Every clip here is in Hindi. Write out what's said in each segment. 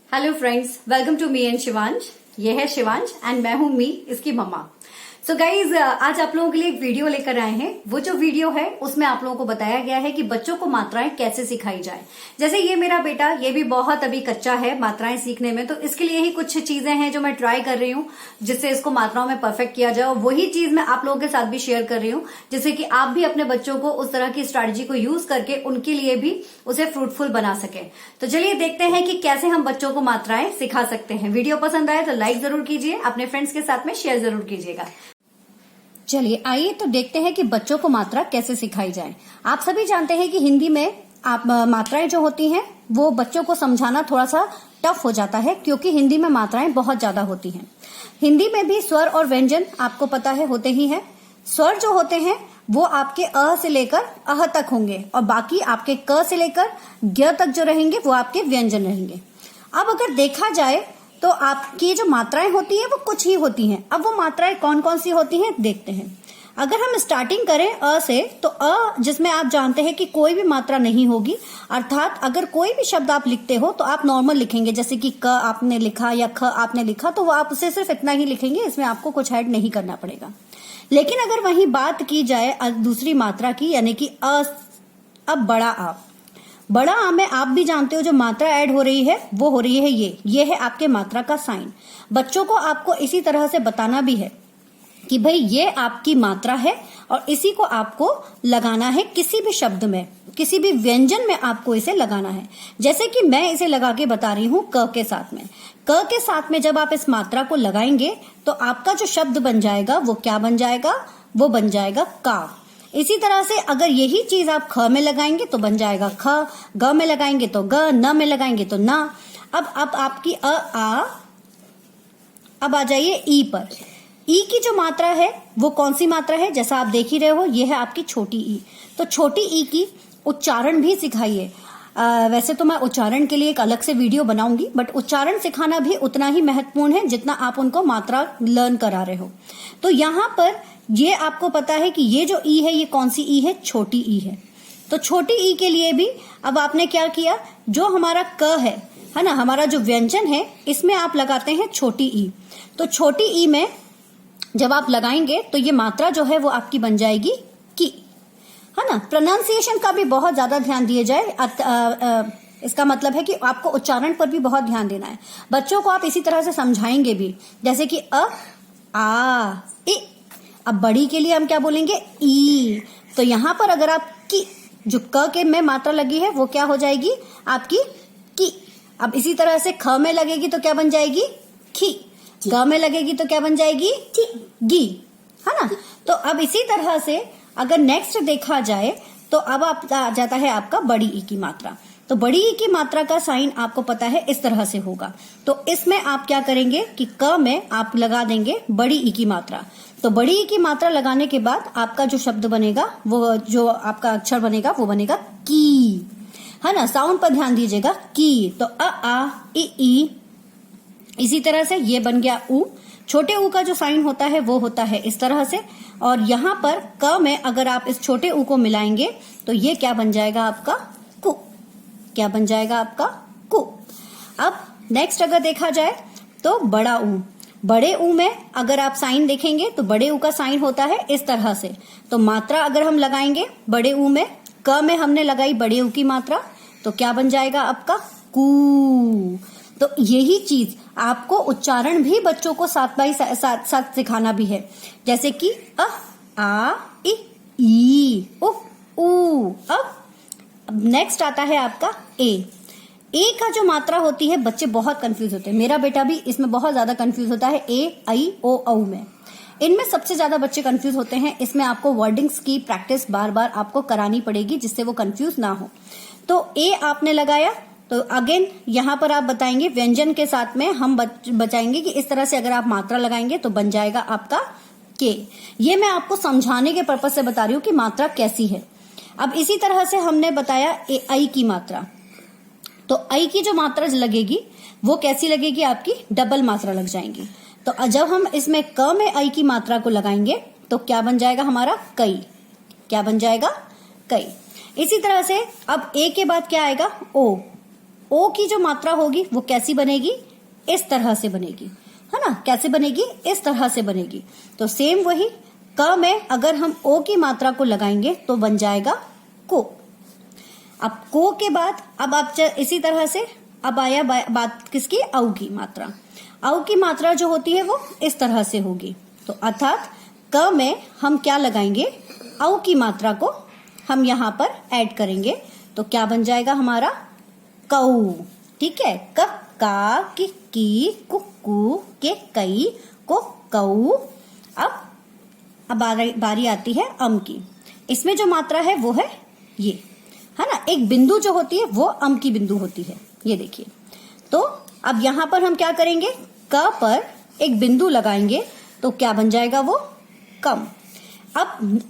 Hello friends, welcome to me and Shivansh. ये है शिवांश एंड मैं हूं मी, इसकी मम्मा। सो गाइज, आज आप लोगों के लिए एक वीडियो लेकर आए हैं। वो जो वीडियो है उसमें आप लोगों को बताया गया है कि बच्चों को मात्राएं कैसे सिखाई जाए। जैसे ये मेरा बेटा, ये भी बहुत अभी कच्चा है मात्राएं सीखने में, तो इसके लिए ही कुछ चीजें हैं जो मैं ट्राई कर रही हूँ जिससे इसको मात्राओं में परफेक्ट किया जाए। और वही चीज मैं आप लोगों के साथ भी शेयर कर रही हूँ जिससे कि आप भी अपने बच्चों को उस तरह की स्ट्रैटेजी को यूज करके उनके लिए भी उसे फ्रूटफुल बना सके। तो चलिए देखते हैं कि कैसे हम बच्चों को मात्राएं सिखा सकते हैं। वीडियो पसंद आए तो लाइक जरूर कीजिए, अपने फ्रेंड्स के साथ में शेयर जरूर कीजिएगा। चलिए आइए तो देखते हैं कि बच्चों को मात्रा कैसे सिखाई जाए। आप सभी जानते हैं कि हिंदी में आप मात्राएं जो होती हैं वो बच्चों को समझाना थोड़ा सा टफ हो जाता है, क्योंकि हिंदी में मात्राएं बहुत ज्यादा होती हैं। हिंदी में भी स्वर और व्यंजन आपको पता है होते ही हैं। स्वर जो होते हैं वो आपके अ से लेकर अह तक होंगे और बाकी आपके क से लेकर ग तक जो रहेंगे वो आपके व्यंजन रहेंगे। अब अगर देखा जाए तो आपकी जो मात्राएं होती है वो कुछ ही होती हैं। अब वो मात्राएं कौन कौन सी होती हैं देखते हैं। अगर हम स्टार्टिंग करें अ से, तो अ जिसमें आप जानते हैं कि कोई भी मात्रा नहीं होगी, अर्थात अगर कोई भी शब्द आप लिखते हो तो आप नॉर्मल लिखेंगे। जैसे कि क आपने लिखा या ख आपने लिखा तो वो आप उसे सिर्फ इतना ही लिखेंगे, इसमें आपको कुछ ऐड नहीं करना पड़ेगा। लेकिन अगर वहीं बात की जाए दूसरी मात्रा की, यानी कि अ, अब बड़ा आ में आप भी जानते हो जो मात्रा ऐड हो रही है वो हो रही है ये है आपके मात्रा का साइन। बच्चों को आपको इसी तरह से बताना भी है कि भाई ये आपकी मात्रा है और इसी को आपको लगाना है किसी भी शब्द में, किसी भी व्यंजन में आपको इसे लगाना है। जैसे कि मैं इसे लगा के बता रही हूं क के साथ में। क के साथ में जब आप इस मात्रा को लगाएंगे तो आपका जो शब्द बन जाएगा वो क्या बन जाएगा, वो बन जाएगा का। इसी तरह से अगर यही चीज आप ख में लगाएंगे तो बन जाएगा ख, ग में लगाएंगे तो ग, न में लगाएंगे तो ना। अब आपकी अब आ जाइए ई पर। ई की जो मात्रा है वो कौन सी मात्रा है, जैसा आप देख ही रहे हो ये है आपकी छोटी ई। तो छोटी ई की उच्चारण भी सिखाइए। वैसे तो मैं उच्चारण के लिए एक अलग से वीडियो बनाऊंगी, बट उच्चारण सिखाना भी उतना ही महत्वपूर्ण है जितना आप उनको मात्रा लर्न करा रहे हो। तो यहाँ पर ये आपको पता है कि ये जो ई है ये कौन सी ई है, छोटी ई है। तो छोटी ई के लिए भी अब आपने क्या किया, जो हमारा क है ना, हमारा जो व्यंजन है इसमें आप लगाते हैं छोटी ई। तो छोटी ई में जब आप लगाएंगे तो ये मात्रा जो है वो आपकी बन जाएगी की, है ना। प्रोनाउंसिएशन का भी बहुत ज्यादा ध्यान दिया जाए। इसका मतलब है कि आपको उच्चारण पर भी बहुत ध्यान देना है। बच्चों को आप इसी तरह से समझाएंगे भी, जैसे कि आ इ। अब बड़ी के लिए हम क्या बोलेंगे, ई। तो यहां पर अगर आप की, जो क के में मात्रा लगी है वो क्या हो जाएगी आपकी की। अब इसी तरह से ख में लगेगी तो क्या बन जाएगी, खी। ग में लगेगी तो क्या बन जाएगी, गी, है ना। तो अब इसी तरह से अगर नेक्स्ट देखा जाए तो अब आप आ जाता है आपका बड़ी ई की मात्रा। तो बड़ी ई की मात्रा का साइन आपको पता है इस तरह से होगा। तो इसमें आप क्या करेंगे कि क में आप लगा देंगे बड़ी ई की मात्रा। तो बड़ी ई की मात्रा लगाने के बाद आपका जो शब्द बनेगा, वो जो आपका अक्षर बनेगा वो बनेगा की, है ना। साउंड पर ध्यान दीजिएगा, की। तो आ ई। इसी तरह से ये बन गया ऊ। छोटे ऊ का जो साइन होता है वो होता है इस तरह से। और यहाँ पर क में अगर आप इस छोटे ऊ को मिलाएंगे तो ये क्या बन जाएगा आपका कु। क्या बन जाएगा आपका कु। अब नेक्स्ट अगर देखा जाए तो बड़ा ऊ। बड़े ऊ में अगर आप साइन देखेंगे तो बड़े ऊ का साइन होता है इस तरह से। तो मात्रा अगर हम लगाएंगे बड़े ऊ में, क में हमने लगाई बड़े ऊ की मात्रा, तो क्या बन जाएगा आपका कू। तो यही चीज आपको उच्चारण भी बच्चों को साथ बाई साथ सिखाना भी है। जैसे कि आ ई उ ऊ। अब नेक्स्ट आता है आपका ए का जो मात्रा होती है बच्चे बहुत कंफ्यूज होते हैं। मेरा बेटा भी इसमें बहुत ज्यादा कंफ्यूज होता है ए आई ओ औ में। इनमें सबसे ज्यादा बच्चे कंफ्यूज होते हैं। इसमें आपको वर्डिंग्स की प्रैक्टिस बार बार आपको करानी पड़ेगी जिससे वो कंफ्यूज ना हो। तो ए आपने लगाया तो अगेन यहाँ पर आप बताएंगे व्यंजन के साथ में हम बचाएंगे कि इस तरह से अगर आप मात्रा लगाएंगे तो बन जाएगा आपका के। ये मैं आपको समझाने के पर्पज से बता रही हूँ कि मात्रा कैसी है। अब इसी तरह से हमने बताया आई की मात्रा। तो आई की जो मात्रा लगेगी वो कैसी लगेगी, आपकी डबल मात्रा लग जाएंगी। तो जब हम इसमें क में आई की मात्रा को लगाएंगे तो क्या बन जाएगा हमारा कई। क्या बन जाएगा कई। इसी तरह से अब ए के बाद क्या आएगा ओ। ओ की जो मात्रा होगी वो कैसी बनेगी, इस तरह से बनेगी, है ना। कैसे बनेगी, इस तरह से बनेगी। तो सेम वही क में अगर हम ओ की मात्रा को लगाएंगे तो बन जाएगा को। अब को के बाद अब आप इसी तरह से अब आया बात किसकी, औ की मात्रा। औ की मात्रा जो होती है वो इस तरह से होगी। तो अर्थात क में हम क्या लगाएंगे, औ की मात्रा को हम यहाँ पर ऐड करेंगे तो क्या बन जाएगा हमारा, कऊ। ठीक है, क का की कुक्कू के कई को कऊ। अब बारी आती है अम की। इसमें जो मात्रा है वो है ये, है ना। एक बिंदु जो होती है वो अम की बिंदु होती है, ये देखिए। तो अब यहां पर हम क्या करेंगे, क पर एक बिंदु लगाएंगे तो क्या बन जाएगा वो, कम। अब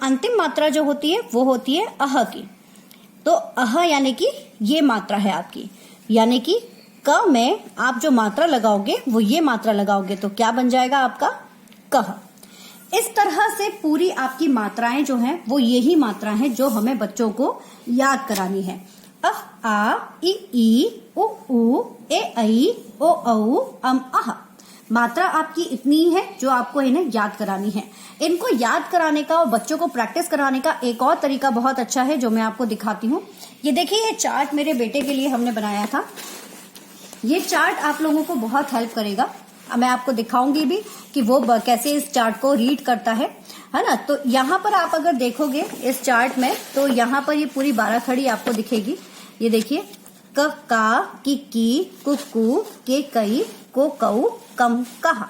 अंतिम मात्रा जो होती है वो होती है अह की। तो अह यानी कि ये मात्रा है आपकी, यानी कि क में आप जो मात्रा लगाओगे वो ये मात्रा लगाओगे तो क्या बन जाएगा आपका, कह। इस तरह से पूरी आपकी मात्राएं जो हैं वो यही मात्रा हैं जो हमें बच्चों को याद करानी है। अ आ ई उ ए ऐ ओ औ अम अह। मात्रा आपकी इतनी ही है जो आपको इन्हें याद करानी है। इनको याद कराने का और बच्चों को प्रैक्टिस कराने का एक और तरीका बहुत अच्छा है जो मैं आपको दिखाती हूँ। ये देखिए, ये चार्ट मेरे बेटे के लिए हमने बनाया था। ये चार्ट आप लोगों को बहुत हेल्प करेगा। मैं आपको दिखाऊंगी भी कि वो कैसे इस चार्ट को रीड करता है ना। तो यहाँ पर आप अगर देखोगे इस चार्ट में तो यहाँ पर ये पूरी 12 खड़ी आपको दिखेगी। ये देखिए, क का की कुक्कू के कई को कऊ कम कहा।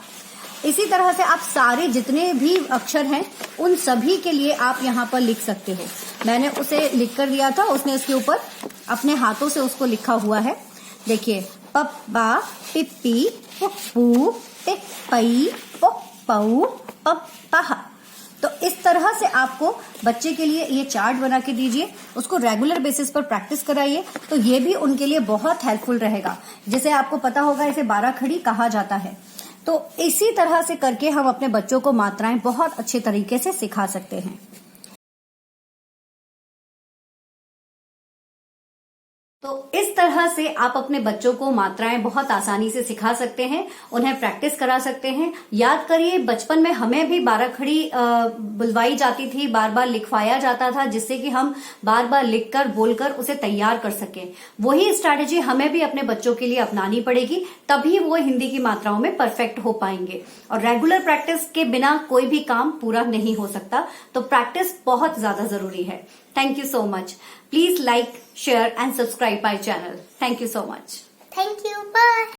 इसी तरह से आप सारे जितने भी अक्षर हैं उन सभी के लिए आप यहाँ पर लिख सकते हो। मैंने उसे लिख कर दिया था, उसने इसके ऊपर अपने हाथों से उसको लिखा हुआ है। देखिए, पप्पा पिप्पी पुप्पू टिक पई पुक पऊ पप्पा। तो इस तरह से आपको बच्चे के लिए ये चार्ट बना के दीजिए, उसको रेगुलर बेसिस पर प्रैक्टिस कराइए तो ये भी उनके लिए बहुत हेल्पफुल रहेगा। जैसे आपको पता होगा इसे 12 खड़ी कहा जाता है। तो इसी तरह से करके हम अपने बच्चों को मात्राएं बहुत अच्छे तरीके से सिखा सकते हैं। तो इस तरह से आप अपने बच्चों को मात्राएं बहुत आसानी से सिखा सकते हैं, उन्हें प्रैक्टिस करा सकते हैं। याद करिए, बचपन में हमें भी 12 खड़ी बुलवाई जाती थी, बार बार लिखवाया जाता था, जिससे कि हम बार बार लिखकर बोलकर उसे तैयार कर सकें। वही स्ट्रैटेजी हमें भी अपने बच्चों के लिए अपनानी पड़ेगी, तभी वो हिंदी की मात्राओं में परफेक्ट हो पाएंगे। और रेगुलर प्रैक्टिस के बिना कोई भी काम पूरा नहीं हो सकता, तो प्रैक्टिस बहुत ज्यादा जरूरी है। Thank you so much. Please like, share and subscribe my channel. Thank you so much. Thank you. Bye.